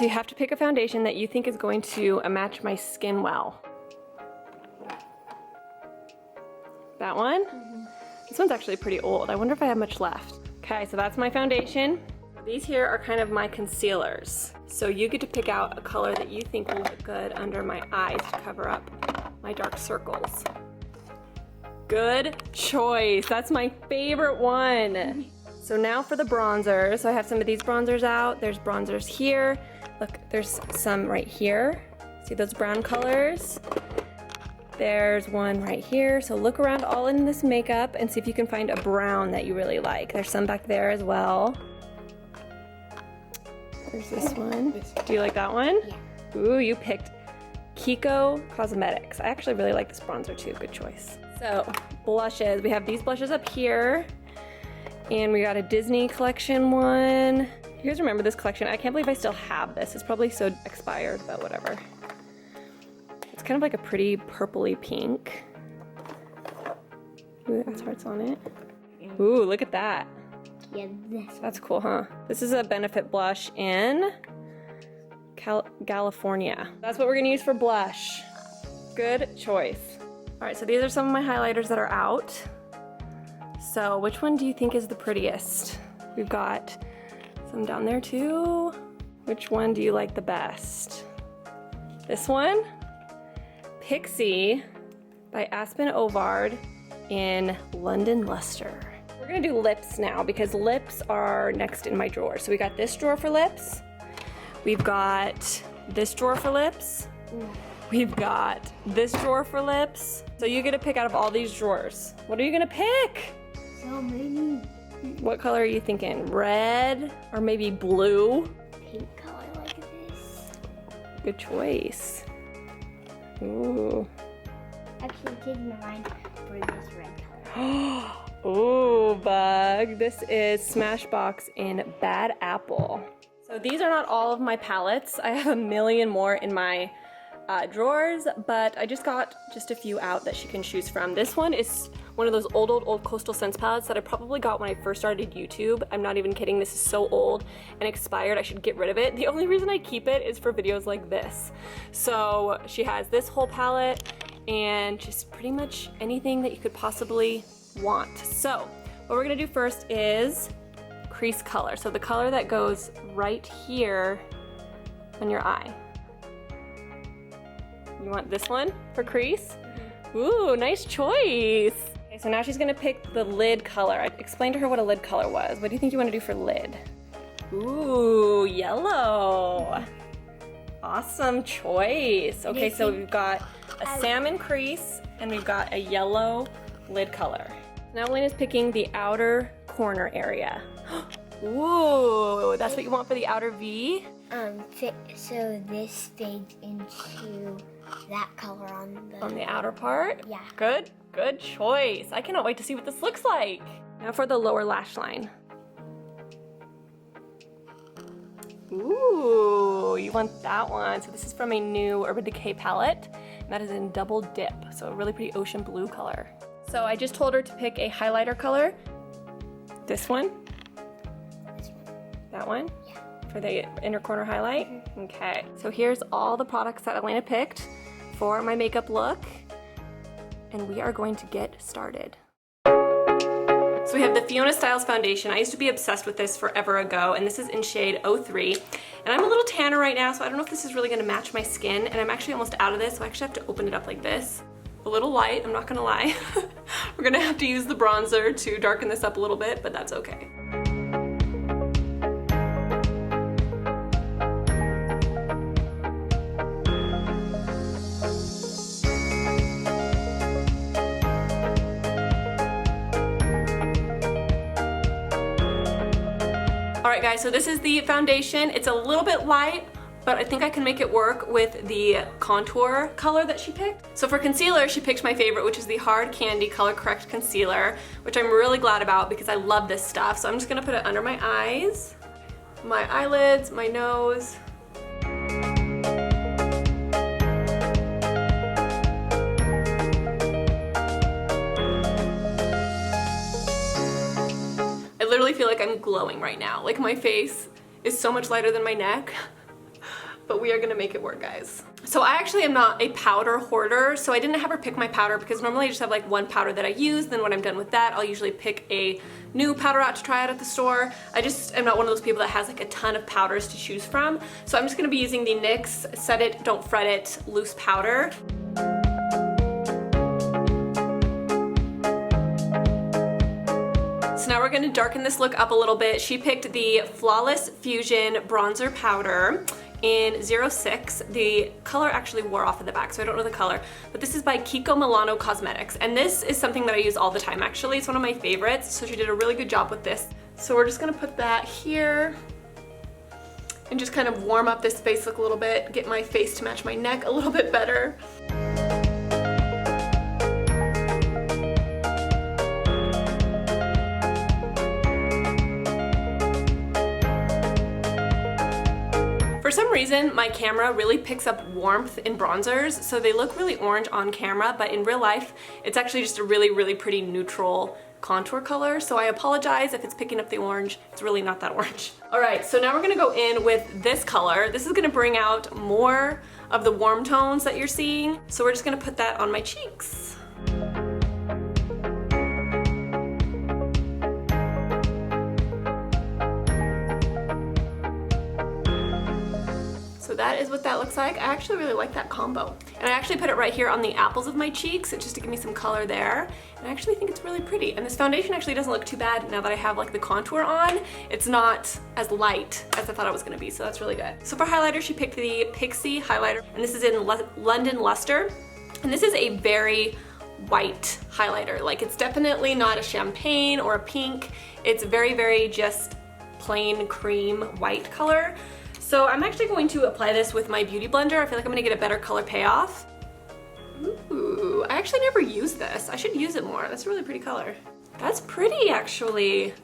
So you have to pick a foundation that you think is going to match my skin well. That one? This one's actually pretty old. I wonder if I have much left. Okay, so that's my foundation. These here are kind of my concealers. So you get to pick out a color that you think will look good under my eyes to cover up my dark circles. Good choice. That's my favorite one. So now for the bronzer. So I have some of these bronzers out. There's bronzers here. Look, there's some right here. See those brown colors? There's one right here. So look around all in this makeup and see if you can find a brown that you really like. There's some back there as well. There's this one. Do you like that one? Yeah. Ooh, you picked Kiko Cosmetics. I actually really like this bronzer too. Good choice. So blushes. We have these blushes up here. And we got a Disney collection one. You guys remember this collection? I can't believe I still have this. It's probably so expired, but whatever. It's kind of like a pretty purpley pink. Ooh, that's hearts on it. Ooh, look at that. Yeah, this. That's cool, huh? This is a Benefit blush in California. That's what we're gonna use for blush. Good choice. All right, so these are some of my highlighters that are out. So which one do you think is the prettiest? We've got some down there too. Which one do you like the best? This one? Pixie by Aspen Ovard in London Luster. We're gonna do lips now because lips are next in my drawer. So we got this drawer for lips. We've got this drawer for lips. We've got this drawer for lips. So you get to pick out of all these drawers. What are you gonna pick? So many. What color are you thinking? Red or maybe blue? Pink color like this. Good choice. Ooh. Actually, changed my mind for this red color. Ooh, Bug. This is Smashbox in Bad Apple. So these are not all of my palettes. I have a million more in my drawers, but I just got just a few out that she can choose from. This one is one of those old Coastal Scents palettes that I probably got when I first started YouTube. I'm not even kidding. This is so old and expired. I should get rid of it. The only reason I keep it is for videos like this. So she has this whole palette and just pretty much anything that you could possibly want. So what we're gonna do first is crease color. So the color that goes right here on your eye. You want this one for crease? Ooh, nice choice. Okay, so now she's gonna pick the lid color. I explained to her what a lid color was. What do you think you wanna do for lid? Ooh, yellow. Awesome choice. Okay, so we've got a salmon crease and we've got a yellow lid color. Now Elena's picking the outer corner area. Ooh, that's what you want for the outer V? So this fades into that color on the outer part? Yeah. Good choice. I cannot wait to see what this looks like. Now for the lower lash line. Ooh, you want that one. So this is from a new Urban Decay palette, and that is in Double Dip. So a really pretty ocean blue color. So I just told her to pick a highlighter color. This one? That one? Yeah. For the inner corner highlight? Okay, so here's all the products that Elena picked for my makeup look, and we are going to get started. So we have the Fiona Styles foundation. I used to be obsessed with this forever ago, and this is in shade 03. And I'm a little tanner right now, so I don't know if this is really gonna match my skin, and I'm actually almost out of this, so I actually have to open it up like this. A little light, I'm not gonna lie. We're gonna have to use the bronzer to darken this up a little bit, but that's okay. Alright guys, so this is the foundation. It's a little bit light, but I think I can make it work with the contour color that she picked. So for concealer, she picked my favorite, which is the Hard Candy Color Correct Concealer, which I'm really glad about because I love this stuff. So I'm just gonna put it under my eyes, my eyelids, my nose. I literally feel like I'm glowing right now. Like my face is so much lighter than my neck. but we are gonna make it work, guys. So I actually am not a powder hoarder, so I didn't have her pick my powder because normally I just have like one powder that I use, then when I'm done with that, I'll usually pick a new powder out to try out at the store. I just am not one of those people that has like a ton of powders to choose from. So I'm just gonna be using the NYX Set It, Don't Fret It loose powder. So now we're gonna darken this look up a little bit. She picked the Flawless Fusion Bronzer Powder in 06. The color actually wore off at the back, so I don't know the color, but this is by Kiko Milano Cosmetics, and this is something that I use all the time actually. It's one of my favorites, so she did a really good job with this. So we're just gonna put that here and just kind of warm up this face look a little bit, get my face to match my neck a little bit better. For some reason, my camera really picks up warmth in bronzers, so they look really orange on camera, but in real life, it's actually just a really, really pretty neutral contour color, so I apologize if it's picking up the orange. It's really not that orange. All right, so now we're gonna go in with this color. This is gonna bring out more of the warm tones that you're seeing, so we're just gonna put that on my cheeks. So that is what that looks like. I actually really like that combo. And I actually put it right here on the apples of my cheeks just to give me some color there. And I actually think it's really pretty. And this foundation actually doesn't look too bad now that I have like the contour on. It's not as light as I thought it was gonna be, so that's really good. So for highlighter, she picked the Pixie highlighter, and this is in London Luster. And this is a very white highlighter. Like, it's definitely not a champagne or a pink. It's very, very just plain cream white color. So I'm actually going to apply this with my beauty blender. I feel like I'm gonna get a better color payoff. Ooh, I actually never used this. I should use it more. That's a really pretty color. That's pretty, actually.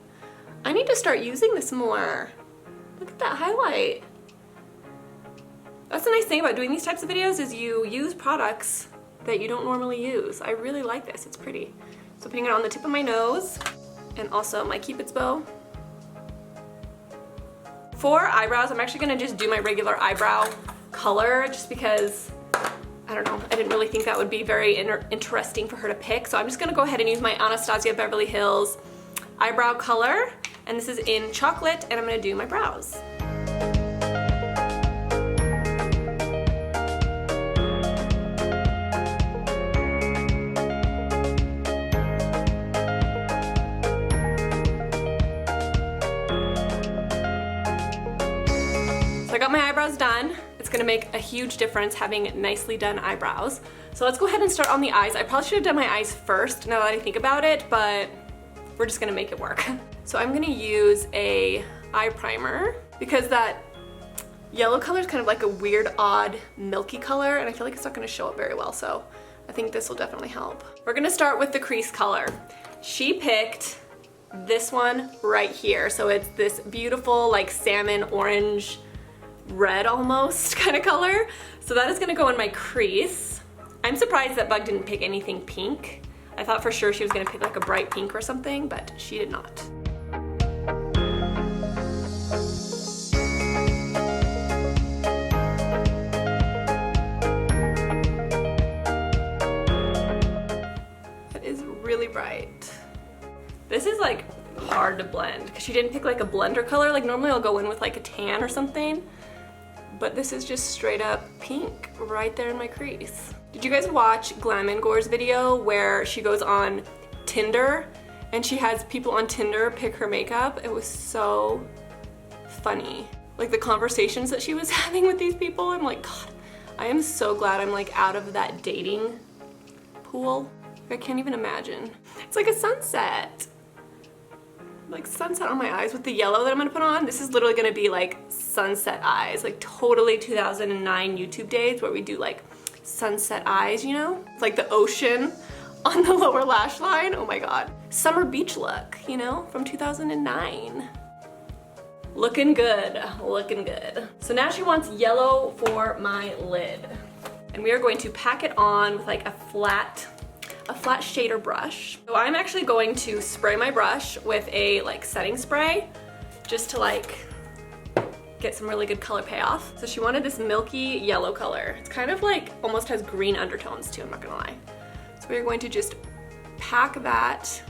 I need to start using this more. Look at that highlight. That's the nice thing about doing these types of videos is you use products that you don't normally use. I really like this, it's pretty. So putting it on the tip of my nose and also my Cupid's bow. For eyebrows, I'm actually gonna just do my regular eyebrow color just because, I don't know, I didn't really think that would be very interesting for her to pick. So I'm just gonna go ahead and use my Anastasia Beverly Hills eyebrow color. And this is in chocolate, and I'm gonna do my brows. I got my eyebrows done. It's gonna make a huge difference having nicely done eyebrows. So let's go ahead and start on the eyes. I probably should have done my eyes first now that I think about it, but we're just gonna make it work. So I'm gonna use a eye primer because that yellow color is kind of like a weird, odd, milky color, and I feel like it's not gonna show up very well, so I think this will definitely help. We're gonna start with the crease color. She picked this one right here. So it's this beautiful, like salmon orange, red almost kind of color. So that is gonna go in my crease. I'm surprised that Bug didn't pick anything pink. I thought for sure she was gonna pick like a bright pink or something, but she did not. That is really bright. This is like hard to blend because she didn't pick like a blender color. Like normally I'll go in with like a tan or something, but this is just straight up pink right there in my crease. Did you guys watch Glam and Gore's video where she goes on Tinder and she has people on Tinder pick her makeup? It was so funny. Like the conversations that she was having with these people, I'm like, God, I am so glad I'm like out of that dating pool. I can't even imagine. It's like a sunset. Like sunset on my eyes with the yellow that I'm gonna put on. This is literally gonna be like sunset eyes, like totally 2009 YouTube days where we do like sunset eyes, you know? It's like the ocean on the lower lash line. Oh my God. Summer beach look, you know, from 2009. Looking good, looking good. So now she wants yellow for my lid. And we are going to pack it on with like a flat shader brush. So I'm actually going to spray my brush with a like setting spray just to like get some really good color payoff. So she wanted this milky yellow color. It's kind of like, almost has green undertones too, I'm not gonna lie. So we're going to just pack that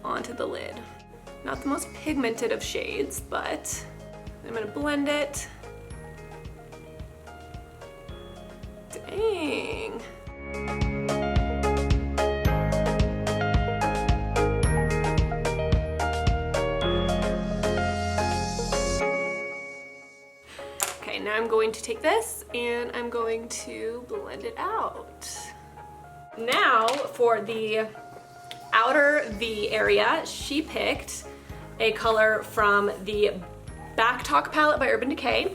onto the lid. Not the most pigmented of shades, but I'm gonna blend it. Dang. Okay, now I'm going to take this and I'm going to blend it out. Now for the outer V area, she picked a color from the Back Talk palette by Urban Decay,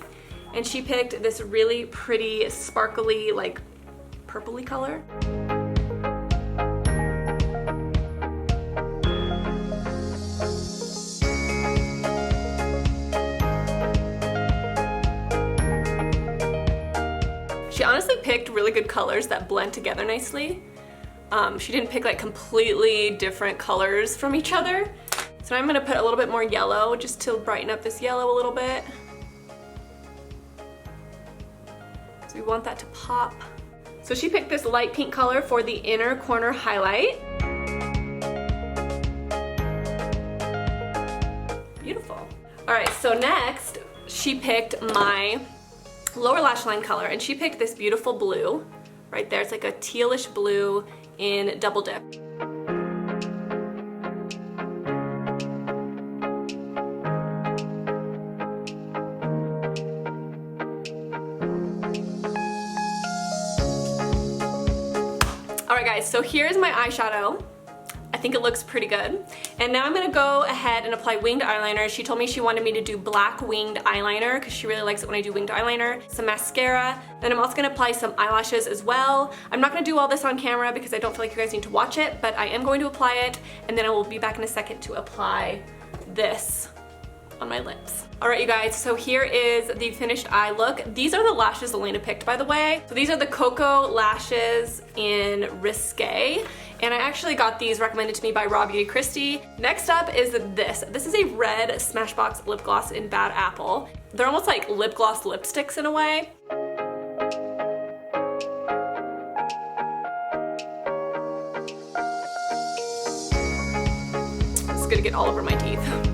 and she picked this really pretty sparkly, like purpley color. She honestly picked really good colors that blend together nicely. She didn't pick like completely different colors from each other. So I'm gonna put a little bit more yellow just to brighten up this yellow a little bit. So we want that to pop. So she picked this light pink color for the inner corner highlight. Beautiful. All right, so next she picked my lower lash line color, and she picked this beautiful blue right there. It's like a tealish blue in Double Dip. Alright guys, so here's my eyeshadow. I think it looks pretty good. And now I'm gonna go ahead and apply winged eyeliner. She told me she wanted me to do black winged eyeliner because she really likes it when I do winged eyeliner. Some mascara. Then I'm also gonna apply some eyelashes as well. I'm not gonna do all this on camera because I don't feel like you guys need to watch it, but I am going to apply it, and then I will be back in a second to apply this on my lips. All right, you guys, so here is the finished eye look. These are the lashes Elena picked, by the way. So these are the Cocoa lashes in Risque. And I actually got these recommended to me by Raw Beauty Christie. Next up is this. This is a red Smashbox lip gloss in Bad Apple. They're almost like lip gloss lipsticks in a way. It's gonna get all over my teeth.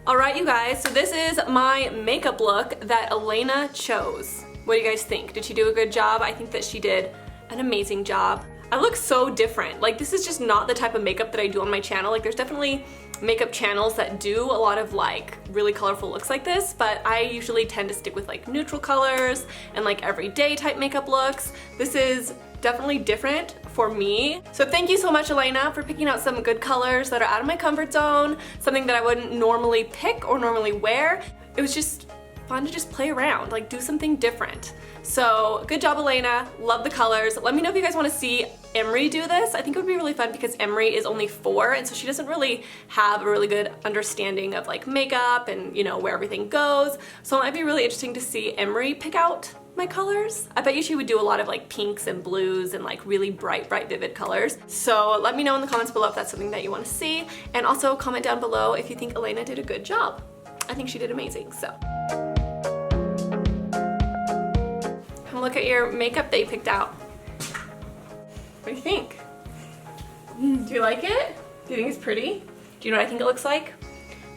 Alright you guys, so this is my makeup look that Elena chose. What do you guys think? Did she do a good job? I think that she did an amazing job. I look so different. Like, this is just not the type of makeup that I do on my channel. Like, there's definitely makeup channels that do a lot of like really colorful looks like this, but I usually tend to stick with like neutral colors and like everyday type makeup looks. This is definitely different for me. So thank you so much, Elena, for picking out some good colors that are out of my comfort zone, something that I wouldn't normally pick or normally wear. It was just fun to just play around, like do something different. So good job, Elena. Love the colors. Let me know if you guys want to see Emery do this. I think it would be really fun because Emery is only 4, and so she doesn't really have a really good understanding of like makeup and, you know, where everything goes. So it might be really interesting to see Emery pick out my colors. I bet you she would do a lot of like pinks and blues and like really bright, vivid colors. So let me know in the comments below if that's something that you want to see, and also comment down below if you think Elena did a good job. I think she did amazing, so. Come look at your makeup that you picked out. What do you think? Do you like it? Do you think it's pretty? Do you know what I think it looks like?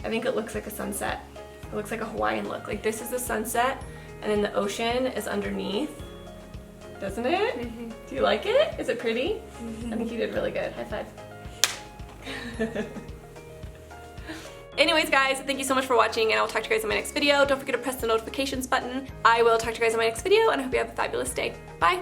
I think it looks like a sunset. It looks like a Hawaiian look. Like this is the sunset, and then the ocean is underneath. Doesn't it? Mm-hmm. Do you like it? Is it pretty? Mm-hmm. I think you did really good. High five. Anyways guys, thank you so much for watching, and I'll talk to you guys in my next video. Don't forget to press the notifications button. I will talk to you guys in my next video, and I hope you have a fabulous day. Bye!